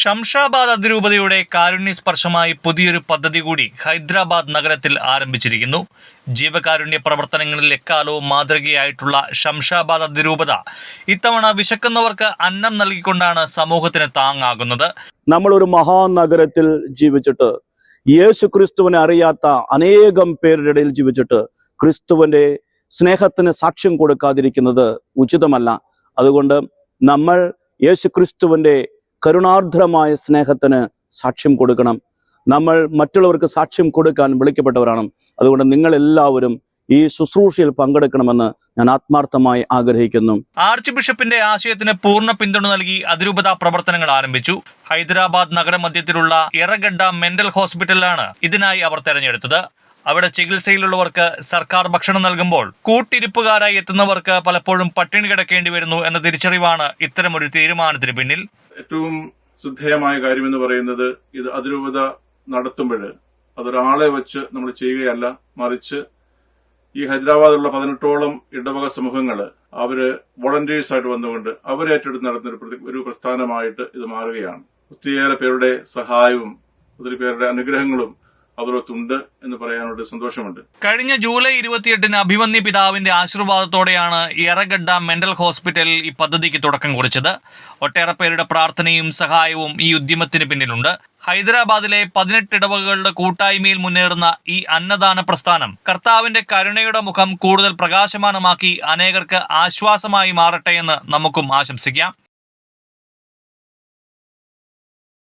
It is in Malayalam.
ശംഷാബാദ് അതിരൂപതയുടെ കാരുണ്യസ്പർശമായി പുതിയൊരു പദ്ധതി കൂടി ഹൈദരാബാദ് നഗരത്തിൽ ആരംഭിച്ചിരിക്കുന്നു. ജീവകാരുണ്യ പ്രവർത്തനങ്ങളിൽ എക്കാലവും മാതൃകയായിട്ടുള്ള ശംഷാബാദ് അതിരൂപത ഇത്തവണ വിശക്കുന്നവർക്ക് അന്നം നൽകിക്കൊണ്ടാണ് സമൂഹത്തിന് താങ്ങാകുന്നത്. നമ്മളൊരു മഹാനഗരത്തിൽ ജീവിച്ചിട്ട് യേശു ക്രിസ്തുവിനെ അറിയാത്ത അനേകം പേരുടെ ഇടയിൽ ജീവിച്ചിട്ട് ക്രിസ്തുവിന്റെ സ്നേഹത്തിന് സാക്ഷ്യം കൊടുക്കാതിരിക്കുന്നത് ഉചിതമല്ല. അതുകൊണ്ട് നമ്മൾ യേശു ക്രിസ്തുവിന്റെ കരുണാർദ്രമായ സ്നേഹത്തിന് സാക്ഷ്യം കൊടുക്കണം. നമ്മൾ മറ്റുള്ളവർക്ക് സാക്ഷ്യം കൊടുക്കാൻ വിളിക്കപ്പെട്ടവരാണ്. അതുകൊണ്ട് നിങ്ങൾ എല്ലാവരും ഈ ശുശ്രൂഷയിൽ പങ്കെടുക്കണമെന്ന് ഞാൻ ആത്മാർത്ഥമായി ആഗ്രഹിക്കുന്നു. ആർച്ച് ബിഷപ്പിന്റെ ആശയത്തിന് പൂർണ്ണ പിന്തുണ നൽകി അതിരൂപത പ്രവർത്തനങ്ങൾ ആരംഭിച്ചു. ഹൈദരാബാദ് നഗരമധ്യത്തിലുള്ള എറഗഡ്ഡ മെന്റൽ ഹോസ്പിറ്റലാണ് ഇതിനായി അവർ തെരഞ്ഞെടുത്തത്. അവിടെ ചികിത്സയിലുള്ളവർക്ക് സർക്കാർ ഭക്ഷണം നൽകുമ്പോൾ കൂട്ടിരിപ്പുകാരായി എത്തുന്നവർക്ക് പലപ്പോഴും പട്ടിണി കിടക്കേണ്ടി വരുന്നു എന്ന തിരിച്ചറിവാണ് ഇത്തരമൊരു തീരുമാനത്തിന് പിന്നിൽ. ഏറ്റവും ശ്രദ്ധേയമായ കാര്യമെന്ന് പറയുന്നത് ഇത് അതിരൂപത നടത്തുമ്പോൾ അതൊരാളെ വെച്ച് നമ്മൾ ചെയ്യുകയല്ല, മറിച്ച് ഈ ഹൈദരാബാദിലുള്ള 18ഓളം ഇടവക സമൂഹങ്ങൾ അവര് വോളണ്ടിയേഴ്സ് ആയിട്ട് വന്നുകൊണ്ട് അവരേറ്റെടുത്ത് നടത്തുന്ന ഒരു പ്രസ്ഥാനമായിട്ട് ഇത് മാറുകയാണ്. ഒത്തിരിയേറെ പേരുടെ സഹായവും ഒത്തിരി പേരുടെ അനുഗ്രഹങ്ങളും അതോടൊത്തുണ്ട് എന്ന് പറയാനുള്ള സന്തോഷമുണ്ട്. കഴിഞ്ഞ ജൂലൈ 28-ന് അഭിമന്യ പിതാവിന്റെ ആശീർവാദത്തോടെയാണ് എറഗഡ്ഡ മെന്റൽ ഹോസ്പിറ്റലിൽ ഈ പദ്ധതിക്ക് തുടക്കം കുറിച്ചത്. ഒട്ടേറെ പേരുടെ പ്രാർത്ഥനയും സഹായവും ഈ ഉദ്യമത്തിന് പിന്നിലുണ്ട്. ഹൈദരാബാദിലെ 18 ഇടവകകളുടെ കൂട്ടായ്മയിൽ മുന്നേറുന്ന ഈ അന്നദാന പ്രസ്ഥാനം കർത്താവിന്റെ കരുണയുടെ മുഖം കൂടുതൽ പ്രകാശമാനമാക്കി അനേകർക്ക് ആശ്വാസമായി മാറട്ടെ എന്ന് നമുക്കും ആശംസിക്കാം.